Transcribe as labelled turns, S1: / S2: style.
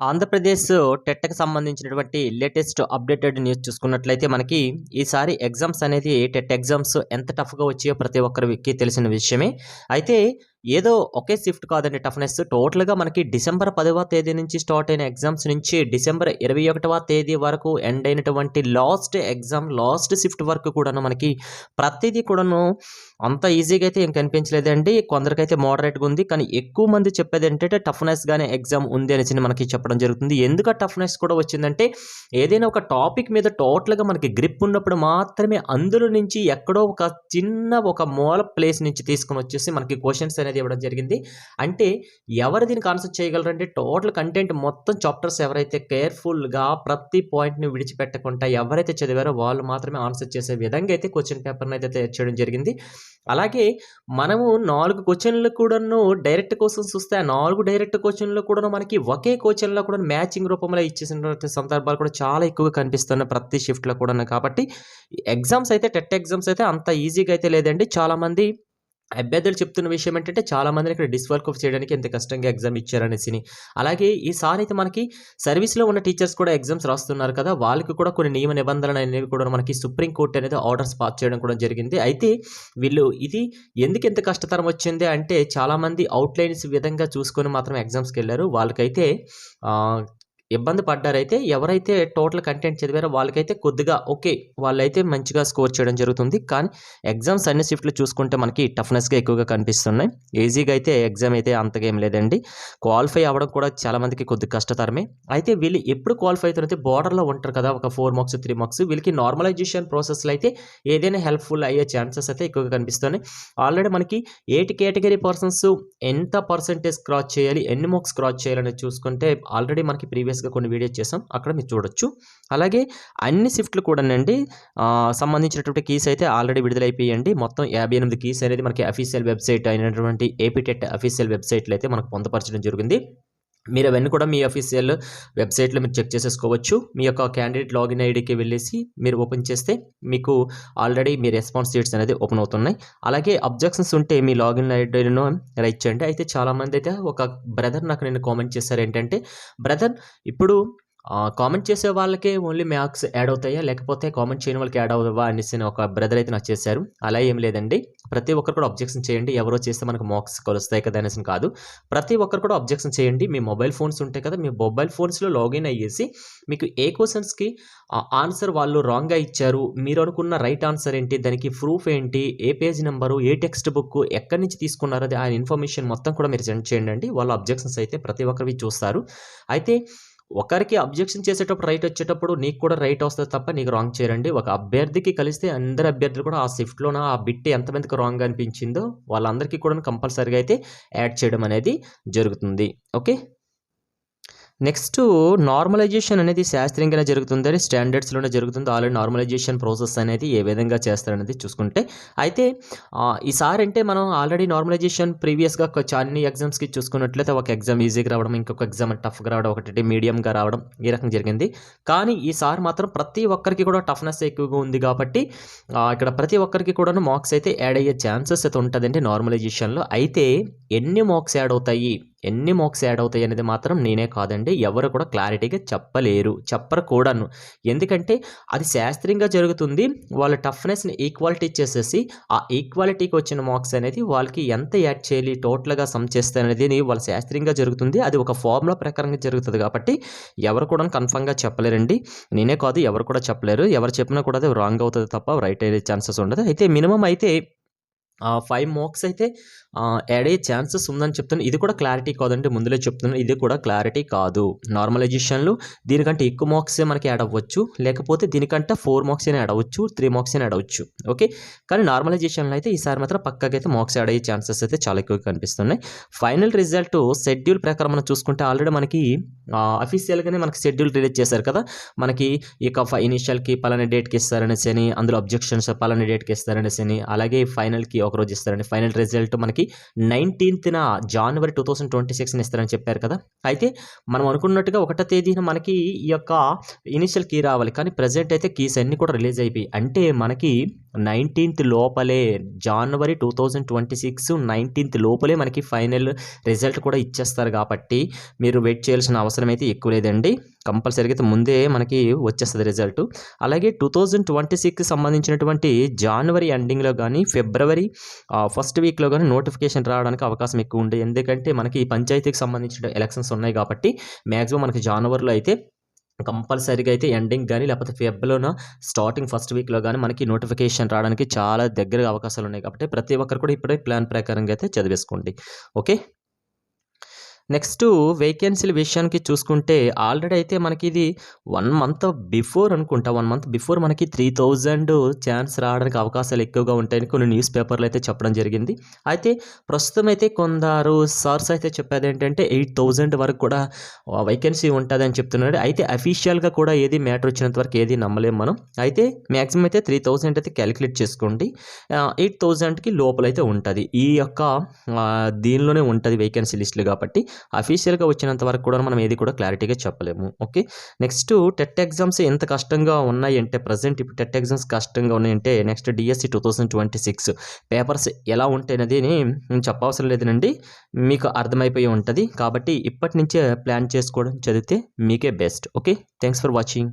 S1: ఆంధ్రప్రదేశ్ టెట్‌కి సంబంధించినటువంటి latest updated news చూసుకున్నట్లయితే మనకి ఈసారి ఎగ్జామ్స్ అనేది టెట్ ఎగ్జామ్స్ ఎంత టఫ్‌గా వచ్చాయో ప్రతి ఒక్కరికి తెలిసిన విషయమే. అయితే ఏదో ఒకే షిఫ్ట్ కాదండి టఫ్‌నెస్. టోటల్‌గా మనకి డిసెంబర్ 10వ తేదీ నుంచి స్టార్ట్ అయిన ఎగ్జామ్స్ నుంచి డిసెంబర్ 21వ తేదీ వరకు ఎండ్ అయినటువంటి లాస్ట్ ఎగ్జామ్, లాస్ట్ షిఫ్ట్ వరకు కూడాను మనకి ప్రతిదీ కూడాను అంత ఈజీగా అయితే ఏం కనిపించలేదండి. కొందరికైతే మోడరేట్‌గా ఉంది. కానీ ఎక్కువ మంది చెప్పేది ఏంటంటే టఫ్‌నెస్‌గానే ఎగ్జామ్ ఉంది అనేసి మనకి చెప్పడం జరుగుతుంది. ఎందుకు ఆ టఫ్‌నెస్ కూడా వచ్చిందంటే ఏదైనా ఒక టాపిక్ మీద టోటల్‌గా మనకి గ్రిప్ ఉన్నప్పుడు మాత్రమే అందులో నుంచి ఎక్కడో ఒక చిన్న ఒక మూల ప్లేస్ నుంచి తీసుకొని వచ్చేసి మనకి క్వెషన్స్ అనేది ఇవ్వడం జరిగింది. అంటే ఎవరు దీనికి ఆన్సర్ చేయగలరంటే టోటల్ కంటెంట్ మొత్తం చాప్టర్స్ ఎవరైతే కేర్‌ఫుల్‌గా ప్రతి పాయింట్‌ని విడిచిపెట్టకుండా ఎవరైతే చదివారో వాళ్ళు మాత్రమే ఆన్సర్ చేసే విధంగా అయితే క్వెషన్ పేపర్‌ని అయితే తయారు చేయడం జరిగింది. అలాగే మనము 4 క్వెషన్‌లు కూడాను డైరెక్ట్ క్వెషన్స్ వస్తే ఆ 4 డైరెక్ట్ క్వెషన్‌లు కూడాను మనకి ఒకే క్వెషన్‌లో కూడా మ్యాచింగ్ రూపంలో ఇచ్చేసినటువంటి సందర్భాలు కూడా చాలా ఎక్కువగా కనిపిస్తున్నాయి ప్రతి షిఫ్ట్‌లో కూడాను. కాబట్టి ఎగ్జామ్స్ అయితే టెట్ ఎగ్జామ్స్ అయితే అంత ఈజీగా అయితే లేదండి. చాలామంది అభ్యర్థులు చెప్తున్న విషయం ఏంటంటే చాలామందిని ఇక్కడ డిస్‌క్వాలిఫై చేయడానికి ఎంత కష్టంగా ఎగ్జామ్ ఇచ్చారనేసిని. అలాగే ఈసారి అయితే మనకి సర్వీస్‌లో ఉన్న టీచర్స్ కూడా ఎగ్జామ్స్ రాస్తున్నారు కదా! వాళ్ళకి కూడా కొన్ని నియమ నిబంధనలు అనేవి కూడా మనకి సుప్రీం కోర్ట్ అనేది ఆర్డర్స్ పాస్ చేయడం కూడా జరిగింది. అయితే వీళ్ళు ఇది ఎందుకు ఇంత కష్టతరం వచ్చింది అంటే చాలామంది అవుట్‌లైన్స్ విధంగా చూసుకొని మాత్రం ఎగ్జామ్స్‌కెళ్లారు. వాళ్ళకైతే ఆహ్, ఇబ్బంది పడ్డారైతే ఎవరైతే టోటల్ కంటెంట్ చదివారో వాళ్ళకైతే కొద్దిగా ఓకే. వాళ్ళైతే మంచిగా స్కోర్ చేయడం జరుగుతుంది. కానీ ఎగ్జామ్స్ అన్ని షిఫ్ట్‌లు చూసుకుంటే మనకి టఫ్‌నెస్‌గా ఎక్కువగా కనిపిస్తున్నాయి. ఈజీగా అయితే ఎగ్జామ్ అయితే అంతగా ఏం లేదండి. క్వాలిఫై అవ్వడం కూడా చాలామందికి కొద్దిగా కష్టతరమే. అయితే వీళ్ళు ఎప్పుడు క్వాలిఫై అవుతారంటే బోర్డర్‌లో ఉంటారు కదా! ఒక 4 మార్క్స్, 3 మార్క్స్ వీళ్ళకి నార్మలైజేషన్ ప్రాసెస్‌లో అయితే ఏదైనా హెల్ప్‌ఫుల్ అయ్యే ఛాన్సెస్ అయితే ఎక్కువగా కనిపిస్తున్నాయి. ఆల్రెడీ మనకి ఏటి కేటగరీ పర్సన్స్ ఎంత పర్సెంటేజ్ క్రాస్ చేయాలి, ఎన్ని మార్క్స్ క్రాస్ చేయాలనేది చూసుకుంటే ఆల్రెడీ మనకి ప్రీవియస్‌గా కొన్ని వీడియోస్ చేసాం. అక్కడ మీరు చూడొచ్చు. అలాగే అన్ని షిఫ్ట్‌లు కూడానండి సంబంధించినటువంటి కీస్ అయితే ఆల్రెడీ విడుదలైపోయాయండి. మొత్తం 58 కీస్ అనేది మనకి అఫీషియల్ వెబ్‌సైట్ అయినటువంటి ఏపీ టెట్ అఫీషియల్ వెబ్‌సైట్‌లో అయితే మనకు పొందుపరచడం జరిగింది. మీరు అవన్నీ కూడా మీ అఫీషియల్ వెబ్‌సైట్‌లో మీరు చెక్ చేసేసుకోవచ్చు. మీ యొక్క క్యాండిడేట్ లాగిన్ ఐడీకి వెళ్ళేసి మీరు ఓపెన్ చేస్తే మీకు ఆల్రెడీ మీ రెస్పాన్స్ షీట్స్ అనేది ఓపెన్ అవుతున్నాయి. అలాగే అబ్జెక్షన్స్ ఉంటే మీ లాగిన్ ఐడీను రైట్ చేయండి. అయితే చాలామందైతే ఒక బ్రదర్ నాకు నిన్న కామెంట్ చేశారు ఏంటంటే, "బ్రదర్ ఇప్పుడు కామెంట్ చేసే వాళ్ళకే ఓన్లీ మార్క్స్ యాడ్ అవుతాయా? లేకపోతే కామెంట్ చేయని వాళ్ళకి యాడ్ అవ్వవా?" అనేసి ఒక బ్రదర్ అయితే నాకు చేశారు. అలా ఏం లేదండి. ప్రతి ఒక్కరు కూడా అబ్జెక్షన్ చేయండి. ఎవరో చేస్తే మనకు మార్క్స్ కలుస్తాయి కదా! అనేసి కాదు. ప్రతి ఒక్కరు కూడా అబ్జెక్షన్ చేయండి. మీ మొబైల్ ఫోన్స్ ఉంటాయి కదా! మీ మొబైల్ ఫోన్స్‌లో లాగిన్ అయ్యేసి మీకు ఏ క్వెషన్స్‌కి ఆన్సర్ వాళ్ళు రాంగ్‌గా ఇచ్చారు. మీరు అనుకున్న రైట్ ఆన్సర్ ఏంటి? దానికి ప్రూఫ్ ఏంటి? ఏ పేజ్ నంబరు? ఏ టెక్స్ట్ బుక్కు? ఎక్కడి నుంచి తీసుకున్నారు? అది ఆ ఇన్ఫర్మేషన్ మొత్తం కూడా మీరు సెండ్ చేయండండి. వాళ్ళ అబ్జెక్షన్స్ అయితే ప్రతి ఒక్కరివి చూస్తారు. అయితే ఒకరికి అబ్జెక్షన్ చేసేటప్పుడు రైట్ వచ్చేటప్పుడు నీకు కూడా రైట్ వస్తది తప్ప నీకు రాంగ్ చేయరండి. ఒక అభ్యర్థికి కలిస్తే అందరు అభ్యర్థులు కూడా ఆ షిఫ్ట్‌లోన ఆ బిట్ ఎంతమందికి రాంగ్‌గా అనిపించిందో వాళ్ళందరికీ కూడాను కంపల్సరీగా అయితే యాడ్ చేయడం అనేది జరుగుతుంది. ఓకే. నెక్స్టు నార్మలైజేషన్ అనేది శాస్త్రీయంగానే జరుగుతుందని స్టాండర్డ్స్‌లోనే జరుగుతుంది. ఆల్రెడీ నార్మలైజేషన్ ప్రాసెస్ అనేది ఏ విధంగా చేస్తారనేది చూసుకుంటే, అయితే ఈసారి అంటే మనం ఆల్రెడీ నార్మలైజేషన్ ప్రీవియస్‌గా అన్ని ఎగ్జామ్స్‌కి చూసుకున్నట్లయితే ఒక ఎగ్జామ్ ఈజీగా రావడం, ఇంకొక ఎగ్జామ్ టఫ్‌గా రావడం, ఒకటి మీడియంగా రావడం ఈ రకంగా జరిగింది. కానీ ఈసారి మాత్రం ప్రతి ఒక్కరికి కూడా టఫ్‌నెస్ ఎక్కువగా ఉంది కాబట్టి ఇక్కడ ప్రతి ఒక్కరికి కూడాను మార్క్స్ అయితే యాడ్ అయ్యే ఛాన్సెస్ అయితే ఉంటదండి నార్మలైజేషన్‌లో. అయితే ఎన్ని మార్క్స్ యాడ్ అవుతాయి? ఎన్ని మార్క్స్ యాడ్ అవుతాయి అనేది మాత్రం నేనే కాదండి. ఎవరు కూడా క్లారిటీగా చెప్పలేరు. చెప్పరు కూడాను. ఎందుకంటే అది శాస్త్రీయంగా జరుగుతుంది. వాళ్ళ టఫ్‌నెస్‌ని ఈక్వాలిటీ చేసేసి, ఆ ఈక్వాలిటీకి వచ్చిన మార్క్స్ అనేది వాళ్ళకి ఎంత యాడ్ చేయాలి టోటల్‌గా సమ్ చేస్తే అనేది వాళ్ళ శాస్త్రీయంగా జరుగుతుంది. అది ఒక ఫార్ములా ప్రకారంగా జరుగుతది కాబట్టి ఎవరు కూడా కన్ఫర్మ్‌గా చెప్పలేరండి. నేనే కాదు ఎవరు కూడా చెప్పలేరు. ఎవరు చెప్పినా కూడా అది రాంగ్ అవుతది తప్ప రైట్ అయ్యే ఛాన్సెస్ ఉండదు. అయితే మినిమమ్ అయితే 5 మార్క్స్ అయితే యాడ్ అయ్యే ఛాన్సెస్ ఉందని చెప్తున్నాను. ఇది కూడా క్లారిటీ కాదండి. ముందులే చెప్తున్నాను. ఇది కూడా క్లారిటీ కాదు. నార్మలైజేషన్‌లో దీనికంటే ఎక్కువ మార్క్సే మనకి యాడ్ అవ్వచ్చు. లేకపోతే దీనికంటే 4 మార్క్స్ అయినా యాడ్ అవ్వచ్చు. 3 మార్క్స్ అయినా యాడ్ అవ్వచ్చు. ఓకే. కానీ నార్మలైజేషన్‌లో అయితే ఈసారి మాత్రం పక్కాగా అయితే మార్క్స్ యాడ్ అయ్యే ఛాన్సెస్ అయితే చాలా ఎక్కువగా కనిపిస్తున్నాయి. ఫైనల్ రిజల్ట్ షెడ్యూల్ ప్రకారం మనం చూసుకుంటే ఆల్రెడీ మనకి అఫీషియల్‌గానే మనకి షెడ్యూల్ రిలీజ్ చేశారు కదా! మనకి ఇక ఇనిషియల్‌కి పలానా డేట్‌కి ఇస్తారనేసని, అందులో అబ్జెక్షన్స్ పలానా డేట్‌కి ఇస్తారనేసని, అలాగే ఫైనల్‌కి ఒకరోజు ఇస్తారండి. ఫైనల్ రిజల్ట్ మనకి 19థ్ జాన్వరి 2026 ఇస్తారని చెప్పారు కదా! అయితే మనం అనుకున్నట్టుగా 1వ తేదీన మనకి ఈ యొక్క ఇనిషియల్ కీ రావాలి. కానీ ప్రెజెంట్ అయితే కీస్ అన్నీ కూడా రిలీజ్ అయిపోయాయి. అంటే మనకి 19th లోపలే, జనవరి 2026 19th లోపలే మనకి ఫైనల్ రిజల్ట్ కూడా ఇచ్చేస్తారు కాబట్టి మీరు వెయిట్ చేయాల్సిన అవసరం అయితే ఎక్కువ లేదండి. కంపల్సరీగా అయితే ముందే మనకి వచ్చేస్తుంది రిజల్ట్. అలాగే 2026కి సంబంధించినటువంటి జనవరి ఎండింగ్లో కానీ ఫిబ్రవరి ఫస్ట్ వీక్లో కానీ నోటిఫికేషన్ రావడానికి అవకాశం ఎక్కువ ఉంది. ఎందుకంటే మనకి పంచాయతీకి సంబంధించిన ఎలక్షన్స్ ఉన్నాయి కాబట్టి మ్యాక్సిమం మనకి జనవరిలో అయితే కంపల్సరీగా అయితే ఎండింగ్ కానీ లేకపోతే ఫెబ్లోనో స్టార్టింగ్ ఫస్ట్ వీక్లో కానీ మనకి నోటిఫికేషన్ రావడానికి చాలా దగ్గరగా అవకాశాలు ఉన్నాయి కాబట్టి ప్రతి ఒక్కరు కూడా ఇప్పుడే ప్లాన్ ప్రకారంగా అయితే చదివేసుకోండి. ఓకే. నెక్స్ట్ వేకెన్సీల విషయానికి చూసుకుంటే ఆల్రెడీ అయితే మనకి ఇది 1 మంత్ బిఫోర్ అనుకుంటా, 1 మంత్ బిఫోర్ మనకి 3000 ఛాన్స్ రావడానికి అవకాశాలు ఎక్కువగా ఉంటాయని కొన్ని న్యూస్ పేపర్లు అయితే చెప్పడం జరిగింది. అయితే ప్రస్తుతం అయితే కొందరు సార్స్ అయితే చెప్పేది ఏంటంటే 8000 వరకు కూడా వేకెన్సీ ఉంటుందని చెప్తున్నాడు. అయితే అఫీషియల్గా కూడా ఏది మ్యాటర్ వచ్చినంత వరకు ఏది నమ్మలేం మనం. అయితే మ్యాక్సిమం అయితే 3000 అయితే క్యాలిక్యులేట్ చేసుకోండి. 8000కి లోపలైతే ఉంటుంది. ఈ యొక్క దీనిలోనే ఉంటుంది వేకెన్సీ లిస్టులు కాబట్టి అఫీషియల్గా వచ్చినంత వరకు కూడా మనం ఏది కూడా క్లారిటీగా చెప్పలేము. ఓకే. నెక్స్ట్ టెట్ ఎగ్జామ్స్ ఎంత కష్టంగా ఉన్నాయంటే ప్రజెంట్ ఇప్పుడు టెట్ ఎగ్జామ్స్ కష్టంగా ఉన్నాయంటే నెక్స్ట్ డిఎస్సి 2026 పేపర్స్ ఎలా ఉంటాయనేది నేను చెప్పవసరం లేదనండి, మీకు అర్థమైపోయి ఉంటుంది. కాబట్టి ఇప్పటి నుంచే ప్లాన్ చేసుకోవడం చదివితే మీకే best. Okay. Thanks for watching.